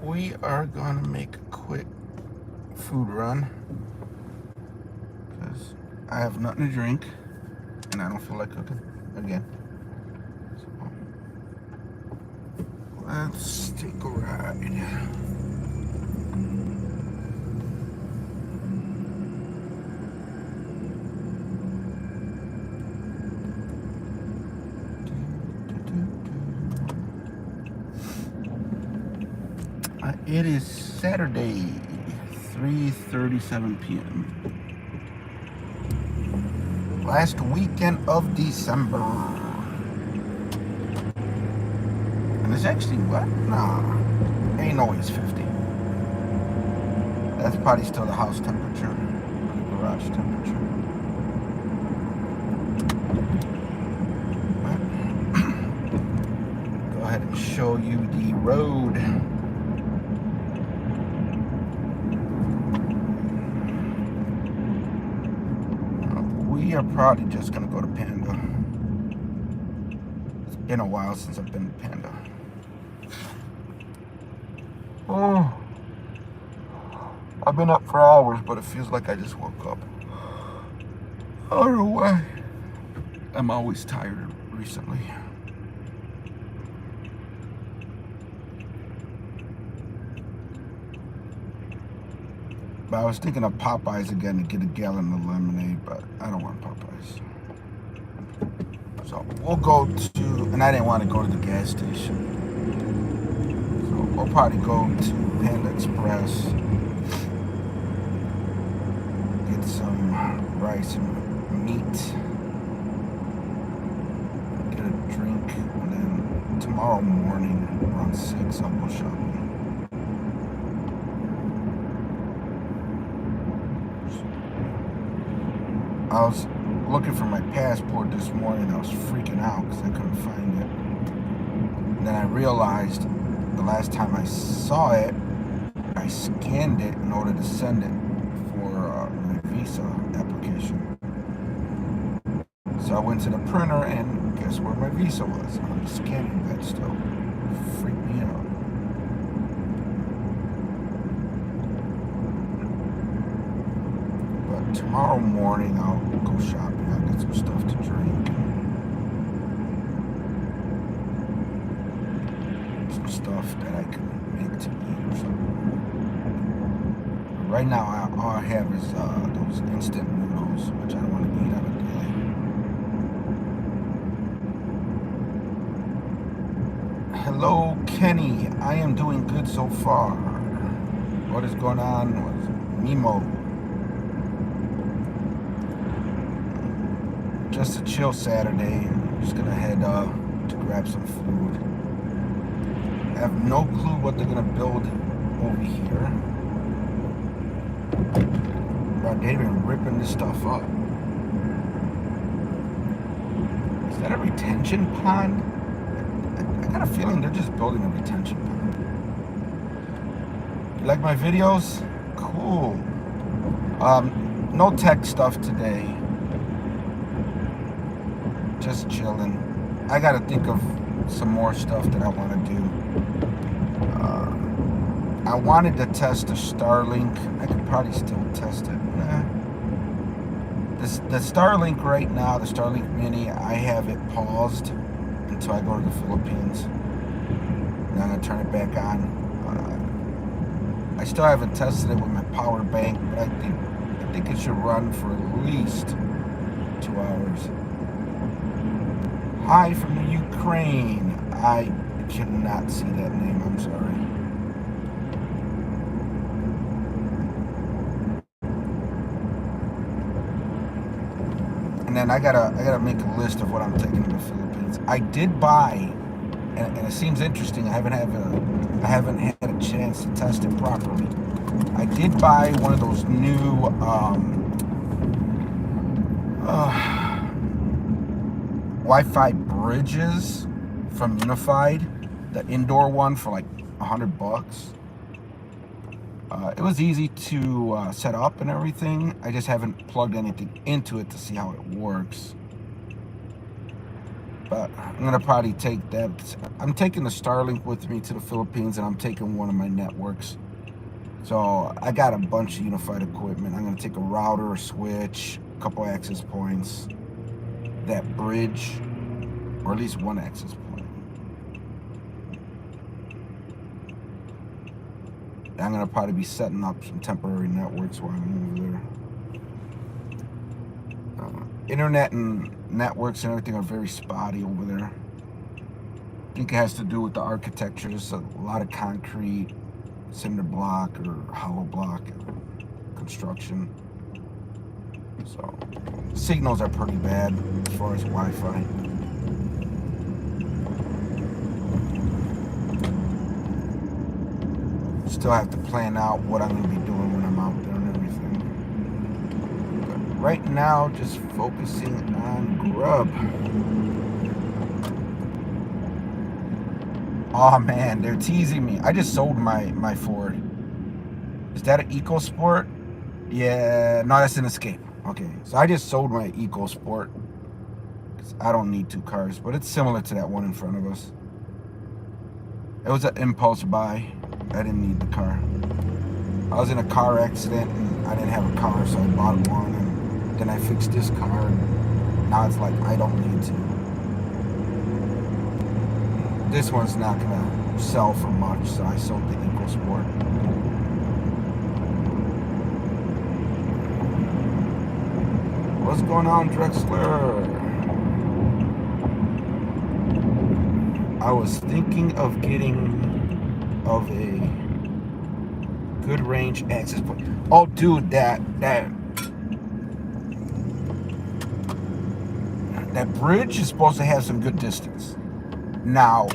We are gonna make a quick food run because I have nothing to drink and I don't feel like cooking again. So let's take a ride. It is Saturday, 3:37 p.m. Last weekend of December. And it's actually what? Nah, ain't always 50. That's probably still the house temperature, or the garage temperature. But go ahead and show you the road. We are probably just gonna go to Panda. It's been a while since I've been to Panda. Oh, I've been up for hours, but it feels like I just woke up. I don't know why. I'm always tired recently. But I was thinking of Popeyes again to get a gallon of lemonade, but I don't want Popeyes. So we'll go to, and I didn't want to go to the gas station. So we'll probably go to Panda Express, get some rice and meat, get a drink, and then tomorrow morning around 6 I'll go shopping. I was looking for my passport this morning. I was freaking out because I couldn't find it. And then I realized the last time I saw it, I scanned it in order to send it for my visa application. So I went to the printer and guess where my visa was? I'm scanning that still. Freaked me out. Tomorrow morning I'll go shopping. I'll get some stuff to drink, some stuff that I can make to eat or something. But right now all I have is those instant noodles, which I don't want to eat on a daily. Hello Kenny, I am doing good so far. What is going on with Nemo? Just a chill Saturday. I'm just gonna head to grab some food. I have no clue what they're gonna build over here. But they've been ripping this stuff up. Is that a retention pond? I got a feeling they're just building a retention pond. You like my videos? Cool. No tech stuff today. Just chilling. I gotta think of some more stuff that I want to do. I wanted to test the Starlink. I could probably still test it. The Starlink right now, the Starlink Mini, I have it paused until I go to the Philippines. And I'm gonna turn it back on. I still haven't tested it with my power bank, but I think it should run for at least 2 hours. Hi from the Ukraine. I cannot see that name, I'm sorry. And then I gotta make a list of what I'm taking to the Philippines. I did buy, and it seems interesting, I haven't had a chance to test it properly. I did buy one of those new Wi-Fi bridges from Unified, the indoor one for like $100. It was easy to set up and everything. I just haven't plugged anything into it to see how it works. But I'm gonna probably take that. I'm taking the Starlink with me to the Philippines, and I'm taking one of my networks. So I got a bunch of unified equipment. I'm gonna take a router, a switch, a couple access points, that bridge, or at least one access point. I'm gonna probably be setting up some temporary networks while I'm over there. Internet and networks and everything are very spotty over there. I think it has to do with the architecture. There's a lot of concrete, cinder block or hollow block construction. So signals are pretty bad as far as Wi-Fi. Still have to plan out what I'm going to be doing when I'm out there and everything. But right now, just focusing on grub. Oh man, they're teasing me. I just sold my Ford. Is that an EcoSport? Yeah, no, that's an Escape. Okay, so I just sold my EcoSport. I don't need two cars, but it's similar to that one in front of us. It was an impulse buy. I didn't need the car. I was in a car accident and I didn't have a car, so I bought one, and then I fixed this car, and now it's like I don't need to. This one's not gonna sell for much, so I sold the EcoSport. What's going on, Drexler? I was thinking of getting a good range access point. Oh, dude, that bridge is supposed to have some good distance. Now,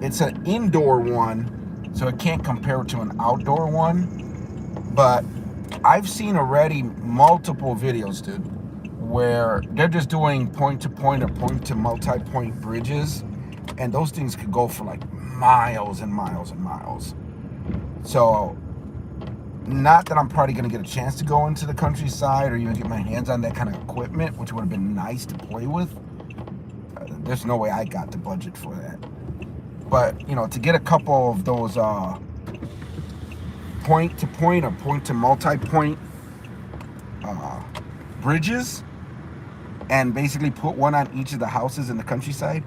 it's an indoor one, so it can't compare to an outdoor one. But I've seen already multiple videos, dude, where they're just doing point-to-point or point-to-multi-point bridges, and those things could go for like miles and miles and miles. So, not that I'm probably going to get a chance to go into the countryside or even get my hands on that kind of equipment, which would have been nice to play with. There's no way I got the budget for that. But, you know, to get a couple of those point-to-point or point-to-multi-point bridges and basically put one on each of the houses in the countryside,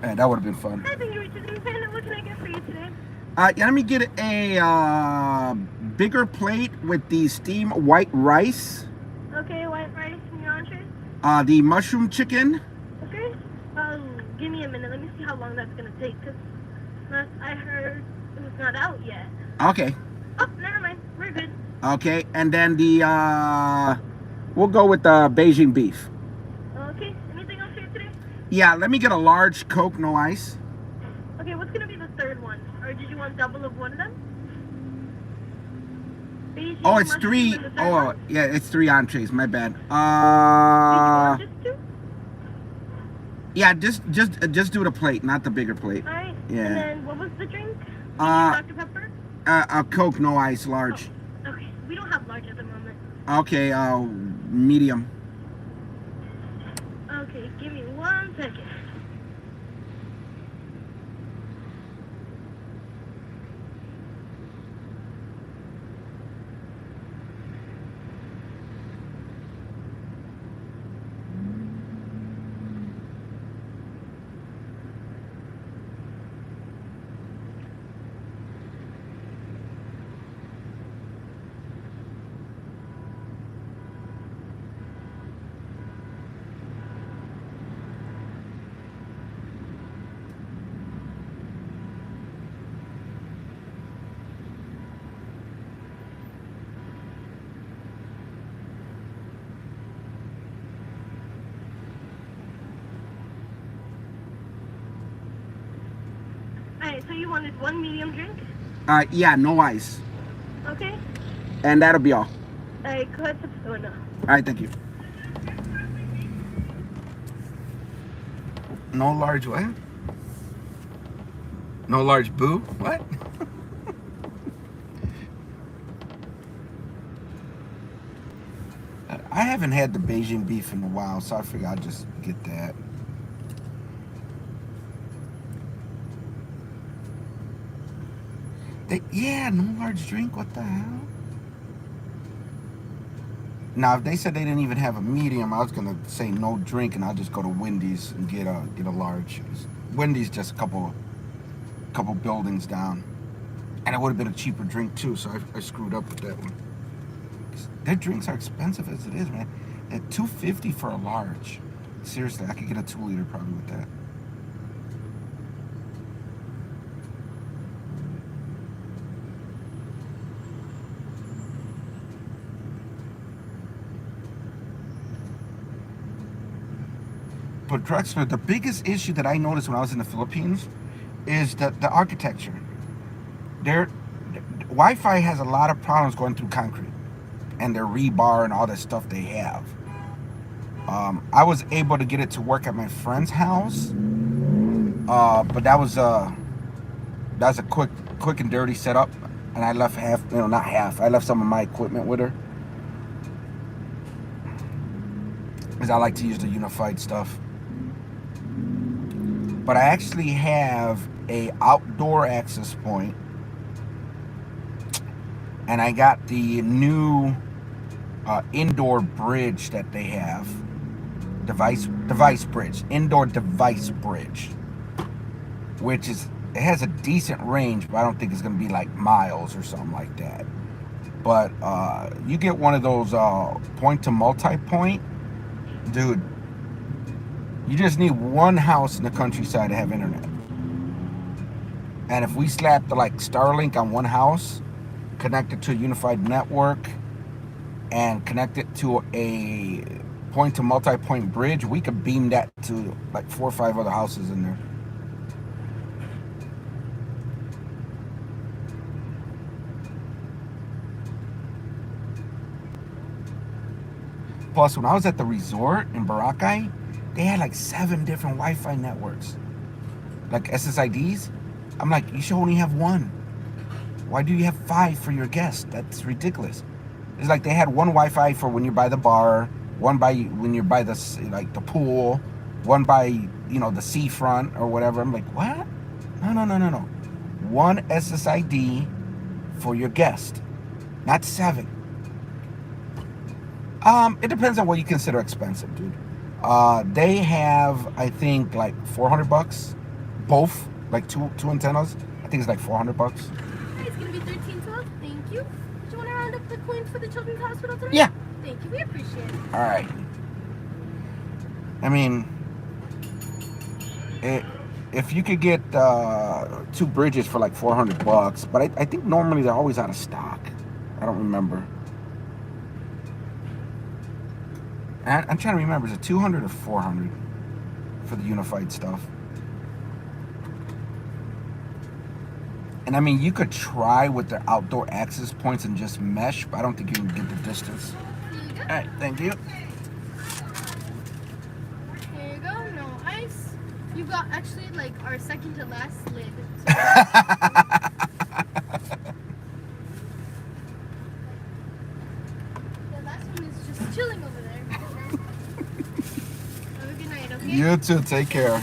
and that would have been fun. I think you're just independent. What can I get for you today? Yeah, let me get a bigger plate with the steamed white rice. Okay, white rice and your entree? The mushroom chicken. Okay. Give me a minute. Let me see how long that's gonna take. Cause last I heard it was not out yet. Okay. Oh, never mind. We're good. Okay, and then the we'll go with the Beijing beef. Okay. Anything else for you today? Yeah, let me get a large Coke, no ice. Okay. What's gonna be the third one? Or did you want double of one of them? Beijing, Oh, it's three. and the third Oh, one? yeah, it's three entrees. My bad. Did you want just two? Yeah, just do the plate, not the bigger plate. All right. Yeah. And then what was the drink? Dr. Pepper? A Coke, no ice, large. Oh, okay. We don't have large at the moment. Okay, medium. Okay, give me 1 second. Alright, so you wanted one medium drink? Yeah, no ice. Okay. And that'll be all. Alright, go ahead, oh no. Alright, thank you. No large what? No large boo? What? I haven't had the Beijing beef in a while, so I figured I'd just get that. Yeah, no large drink. What the hell? Now, if they said they didn't even have a medium, I was gonna say no drink, and I'll just go to Wendy's and get a large. Wendy's just a couple buildings down, and it would have been a cheaper drink too. So I screwed up with that one. Their drinks are expensive as it is, man. At $2.50 for a large. Seriously, I could get a 2-liter probably with that. But Drexler, the biggest issue that I noticed when I was in the Philippines is the architecture. Their Wi-Fi has a lot of problems going through concrete and their rebar and all that stuff they have. I was able to get it to work at my friend's house, but that was a quick and dirty setup, and I left half, not half. I left some of my equipment with her, because I like to use the unified stuff. But I actually have a outdoor access point, and I got the new indoor bridge that they have. Device bridge, indoor device bridge, which it has a decent range, but I don't think it's gonna be like miles or something like that. But you get one of those point to multi-point, dude. You just need one house in the countryside to have internet. And if we slap the Starlink on one house, connect it to a unified network, and connect it to a point to multi-point bridge, we could beam that to 4 or 5 other houses in there. Plus, when I was at the resort in Boracay, they had 7 different Wi-Fi networks, SSIDs. I'm like, you should only have one. Why do you have 5 for your guests? That's ridiculous. It's like they had one Wi-Fi for when you're by the bar, one by when you're by the pool, one by the seafront or whatever. I'm like, what? No. One SSID for your guest, not 7. It depends on what you consider expensive, dude. They have, I think, $400, both, two antennas. I think it's $400. It's gonna be $13.12. Thank you. Do you want to round up the coins for the children's hospital today? Yeah. Thank you. We appreciate it. All right. I mean, if you could get 2 bridges for $400, but I think normally they're always out of stock. I don't remember. I'm trying to remember, is it 200 or 400 for the unified stuff? And I mean, you could try with the outdoor access points and just mesh, but I don't think you can get the distance. Here you go. All right, thank you. Here you go. No ice. You got actually our second to last lid. The last one is just chilling over there. Have a good night, okay? You too, take care.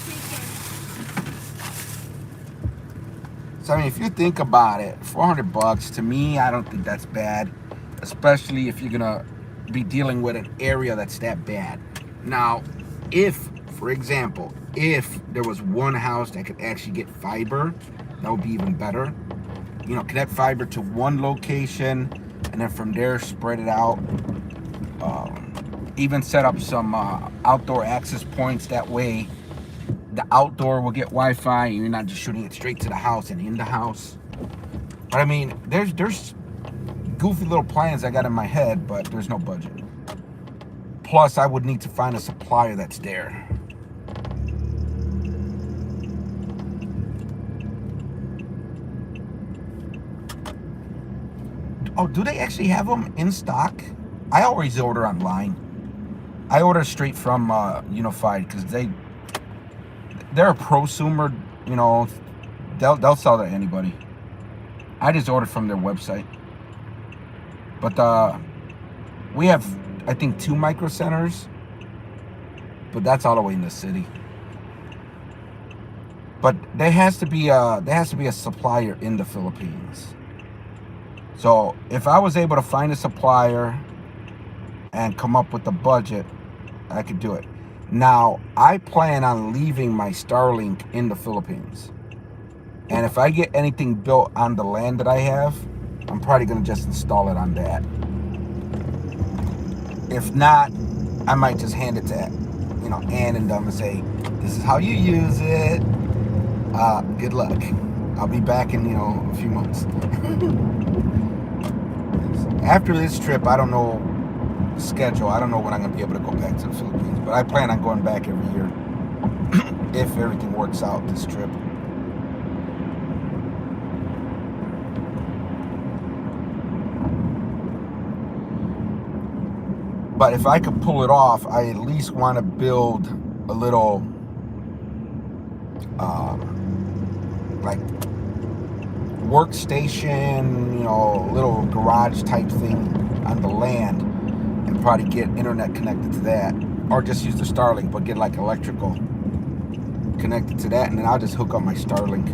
So I mean, if you think about it, $400 to me, I don't think that's bad, especially if you're gonna be dealing with an area that's that bad. Now, if, for example, if there was one house that could actually get fiber, that would be even better. Connect fiber to one location, and then from there spread it out. Even set up some outdoor access points. That way, the outdoor will get Wi-Fi, and you're not just shooting it straight to the house and in the house. But I mean, there's goofy little plans I got in my head, but there's no budget. Plus, I would need to find a supplier that's there. Oh, do they actually have them in stock? I always order online. I order straight from Unified, because they're a prosumer, they'll sell to anybody. I just ordered from their website. But we have, I think, 2 micro centers, but that's all the way in the city. But there has to be a supplier in the Philippines. So if I was able to find a supplier and come up with the budget, I could do it. Now, I plan on leaving my Starlink in the Philippines. And if I get anything built on the land that I have, I'm probably going to just install it on that. If not, I might just hand it to, Ann and them and say, this is how you use it. Good luck. I'll be back in, a few months. After this trip, I don't know the schedule. I don't know when I'm going to be able to go back to the Philippines. But I plan on going back every year if everything works out this trip. But if I could pull it off, I at least want to build a little, like, workstation, a little garage type thing on the land, and probably get internet connected to that, or just use the Starlink, but get like electrical connected to that, and then I'll just hook up my Starlink.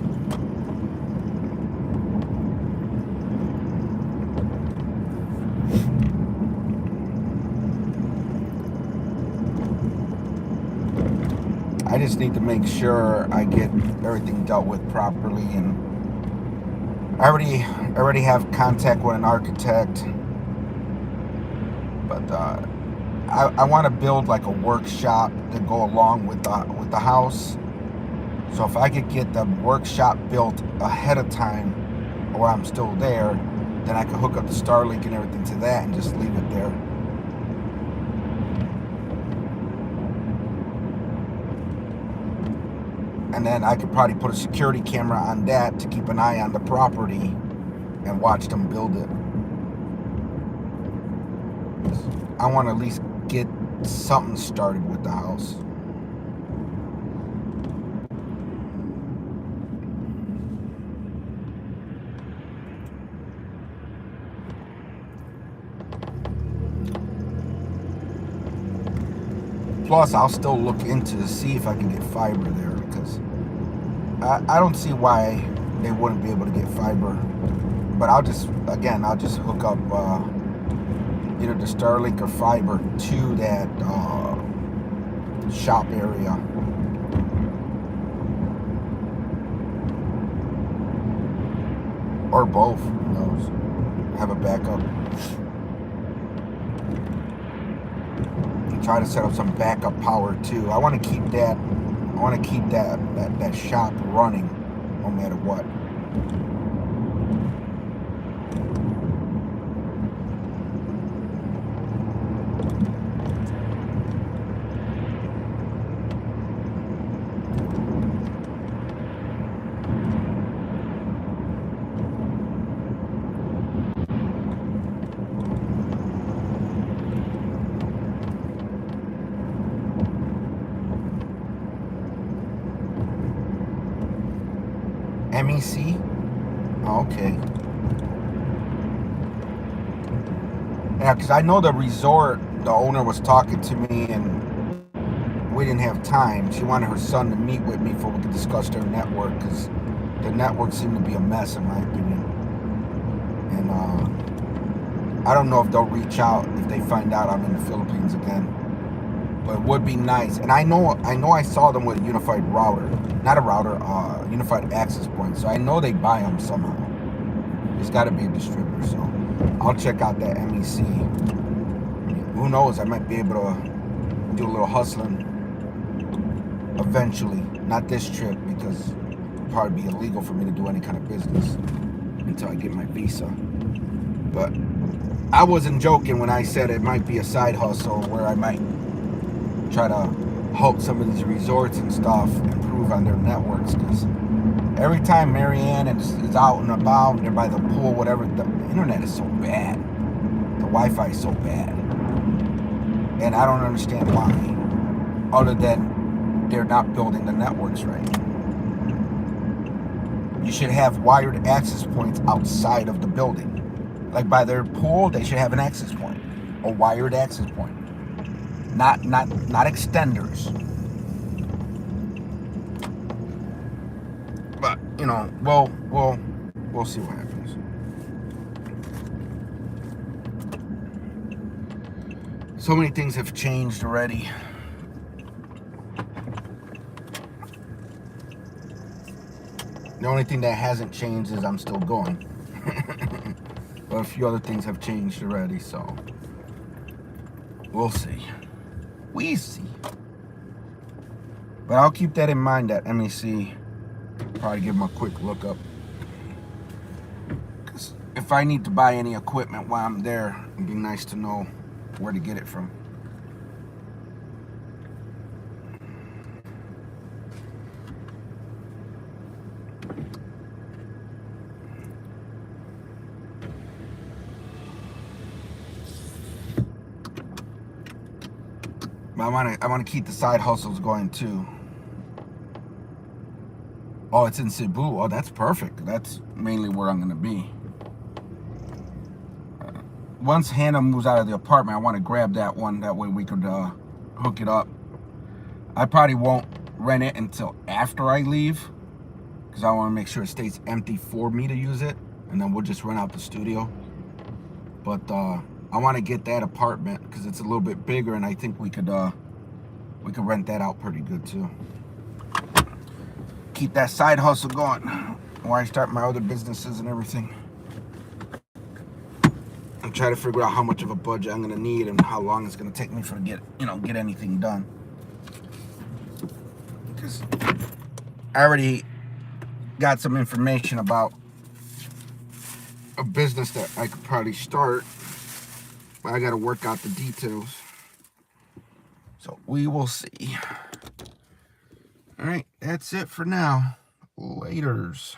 I just need to make sure I get everything dealt with properly, and I already have contact with an architect, but I want to build like a workshop to go along with the house. So if I could get the workshop built ahead of time, while I'm still there, then I could hook up the Starlink and everything to that and just leave it there. And then I could probably put a security camera on that to keep an eye on the property and watch them build it. I want to at least get something started with the house. Plus, I'll still look into to see if I can get fiber there, because I don't see why they wouldn't be able to get fiber. But I'll just hook up either the Starlink or fiber to that shop area. Or both, who knows? Have a backup. Try to set up some backup power too. I want to keep that shop running no matter what. MEC? Oh, okay. Yeah, because I know the resort, the owner was talking to me and we didn't have time. She wanted her son to meet with me before we could discuss their network, because their network seemed to be a mess in my opinion. And I don't know if they'll reach out if they find out I'm in the Philippines again. But it would be nice. And I know I saw them with a unified router. Not a router, unified access point. So I know they buy them somehow. It's got to be a distributor. So I'll check out that MEC. Who knows? I might be able to do a little hustling eventually. Not this trip, because it'll probably be illegal for me to do any kind of business until I get my visa. But I wasn't joking when I said it might be a side hustle where I might try to help some of these resorts and stuff improve on their networks, because every time Marianne is out and about and they're by the pool, whatever, the internet is so bad. The Wi-Fi is so bad. And I don't understand why, other than they're not building the networks right. You should have wired access points outside of the building. Like by their pool, they should have an access point, a wired access point. Not extenders. you know, we'll see what happens. So many things have changed already. The only thing that hasn't changed is I'm still going. But a few other things have changed already, so we'll see. We see. But I'll keep that in mind, that MEC. Probably give them a quick look up. Because if I need to buy any equipment while I'm there, it'd be nice to know where to get it from. But I want to keep the side hustles going too. Oh, it's in Cebu. Oh, that's perfect. That's mainly where I'm going to be. Once Hannah moves out of the apartment, I want to grab that one. That way we could hook it up. I probably won't rent it until after I leave, because I want to make sure it stays empty for me to use it, and then we'll just rent out the studio. But I want to get that apartment because it's a little bit bigger, and I think we could rent that out pretty good too. Keep that side hustle going while I start my other businesses and everything. And try to figure out how much of a budget I'm gonna need and how long it's gonna take me for get anything done. Because I already got some information about a business that I could probably start, but I gotta work out the details. So we will see. All right, that's it for now. Laters.